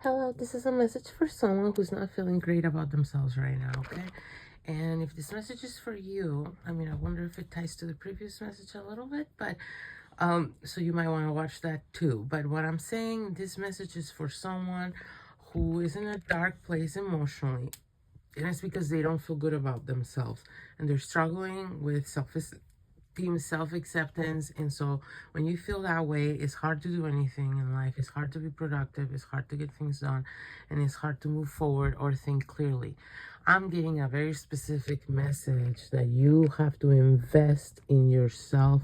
Hello, this is a message for someone who's not feeling great about themselves right now, okay? And if this message is for you, I mean, I wonder if it ties to the previous message a little bit, but so you might want to watch that too. But what I'm saying, this message is for someone who is in a dark place emotionally, and it's because they don't feel good about themselves and they're struggling with self-esteem, self-acceptance. And so when you feel that way, it's hard to do anything in life. It's hard to be productive, it's hard to get things done, and it's hard to move forward or think clearly. I'm getting a very specific message that you have to invest in yourself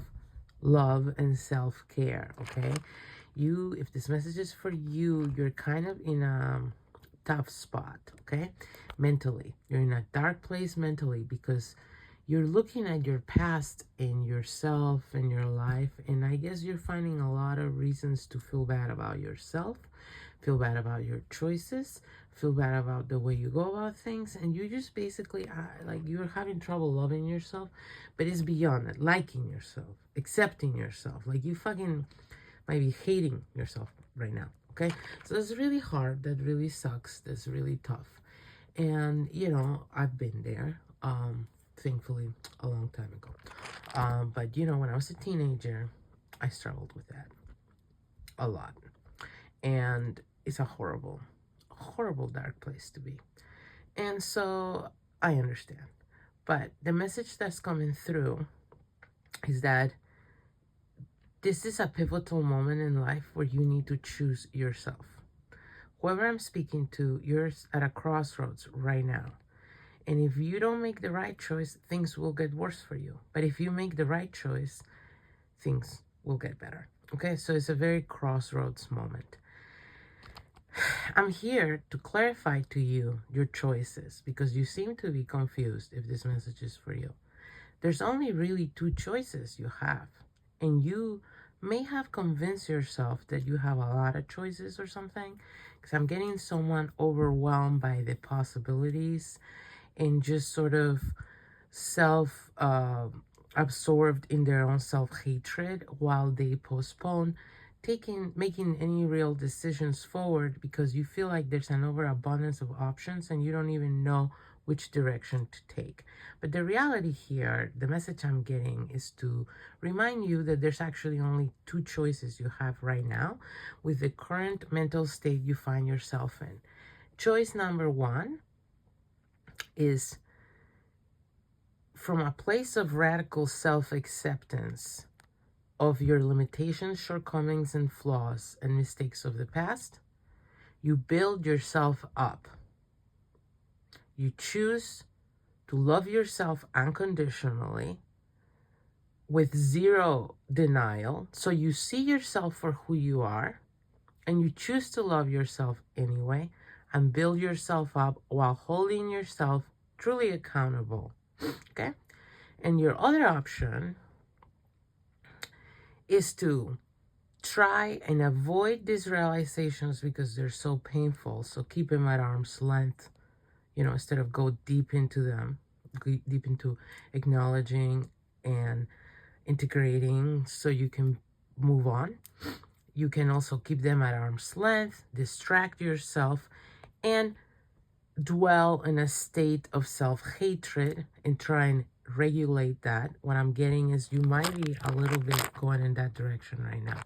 love and self-care. Okay, if this message is for you, you're kind of in a tough spot, okay? Mentally, you're in a dark place mentally because you're looking at your past and yourself and your life, and I guess you're finding a lot of reasons to feel bad about yourself, feel bad about your choices, feel bad about the way you go about things, and you just basically like you're having trouble loving yourself. But it's beyond that, liking yourself, accepting yourself. Like you fucking might be hating yourself right now. Okay, so that's really hard, that really sucks, that's really tough. And I've been there, thankfully a long time ago. But when I was a teenager, I struggled with that a lot. And it's a horrible, horrible dark place to be. And so I understand. But the message that's coming through is that this is a pivotal moment in life where you need to choose yourself. Whoever I'm speaking to, you're at a crossroads right now. And if you don't make the right choice, things will get worse for you. But if you make the right choice, things will get better. Okay, so it's a very crossroads moment. I'm here to clarify to you your choices because you seem to be confused if this message is for you. There's only really two choices you have, and you may have convinced yourself that you have a lot of choices or something, because I'm getting someone overwhelmed by the possibilities and just sort of absorbed in their own self-hatred while they postpone making any real decisions forward because you feel like there's an overabundance of options and you don't even know which direction to take. But the reality here, the message I'm getting, is to remind you that there's actually only two choices you have right now with the current mental state you find yourself in. Choice number one is from a place of radical self-acceptance of your limitations, shortcomings, and flaws and mistakes of the past. You build yourself up. You choose to love yourself unconditionally with zero denial. So you see yourself for who you are and you choose to love yourself anyway and build yourself up while holding yourself truly accountable. Okay? And your other option is to try and avoid these realizations because they're so painful. So keep them at arm's length, instead of go deep into them, deep into acknowledging and integrating so you can move on. You can also keep them at arm's length, distract yourself, and dwell in a state of self-hatred and try and regulate that. What I'm getting is you might be a little bit going in that direction right now.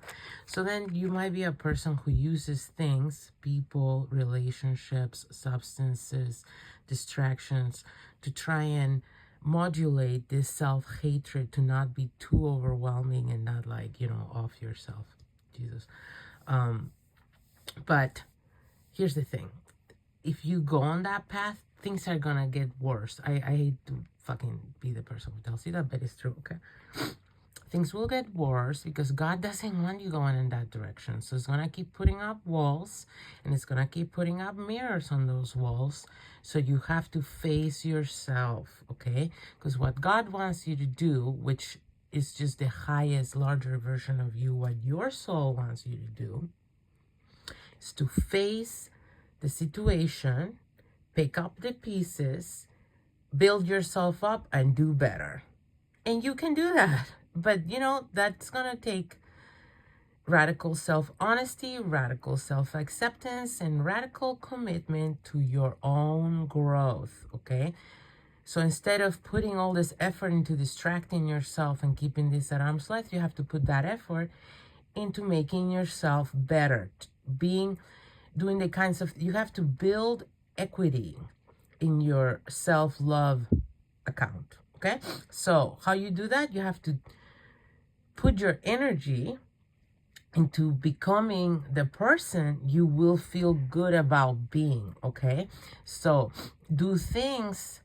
So then you might be a person who uses things, people, relationships, substances, distractions to try and modulate this self-hatred to not be too overwhelming and not like, off yourself. Jesus. But here's the thing. If you go on that path, things are gonna get worse. I hate to fucking be the person who tells you that, but it's true, okay? Things will get worse because God doesn't want you going in that direction. So it's gonna keep putting up walls and it's gonna keep putting up mirrors on those walls. So you have to face yourself, okay? Because what God wants you to do, which is just the highest, larger version of you, what your soul wants you to do, is to face the situation, pick up the pieces, build yourself up, and do better. And you can do that. But, that's going to take radical self-honesty, radical self-acceptance, and radical commitment to your own growth, okay? So instead of putting all this effort into distracting yourself and keeping this at arm's length, you have to put that effort into making yourself better, doing the kinds of, you have to build equity in your self-love account, okay? So how you do that, you have to put your energy into becoming the person you will feel good about being, okay? So do things,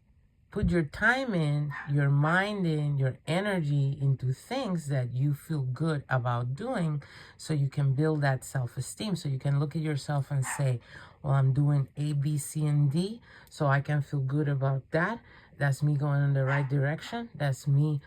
put your time in, your mind in, your energy into things that you feel good about doing, so you can build that self-esteem, so you can look at yourself and say, well, I'm doing A, B, C, and D, so I can feel good about that. That's me going in the right direction. That's me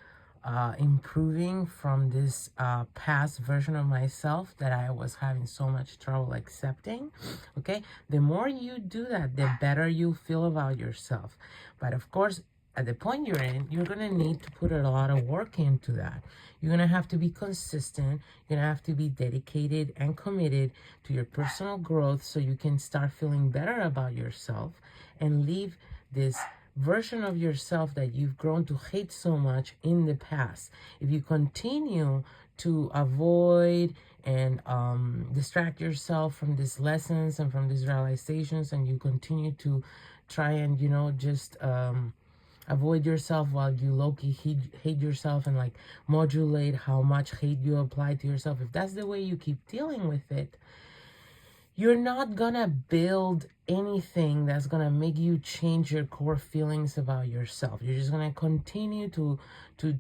improving from this past version of myself that I was having so much trouble accepting. Okay, the more you do that, the better you feel about yourself. But of course, at the point you're in, you're gonna need to put a lot of work into that. You're gonna have to be consistent. You're gonna have to be dedicated and committed to your personal growth, so you can start feeling better about yourself and leave this version of yourself that you've grown to hate so much in the past. If you continue to avoid and distract yourself from these lessons and from these realizations, and you continue to try and, you know, just avoid yourself while you low-key hate yourself and like modulate how much hate you apply to yourself, if that's the way you keep dealing with it, you're not gonna build anything that's gonna make you change your core feelings about yourself. You're just gonna continue to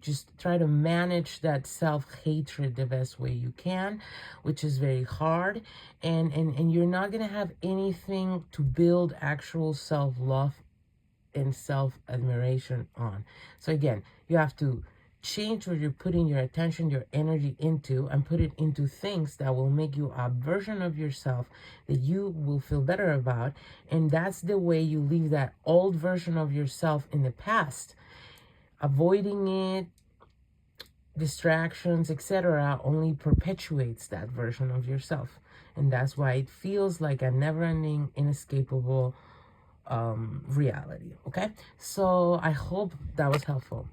just try to manage that self-hatred the best way you can, which is very hard, and you're not gonna have anything to build actual self-love and self-admiration on. So again, you have to change where you're putting your attention, your energy into, and put it into things that will make you a version of yourself that you will feel better about. And that's the way you leave that old version of yourself in the past. Avoiding it, distractions, etc., only perpetuates that version of yourself. And that's why it feels like a never-ending, inescapable reality. Okay, so I hope that was helpful.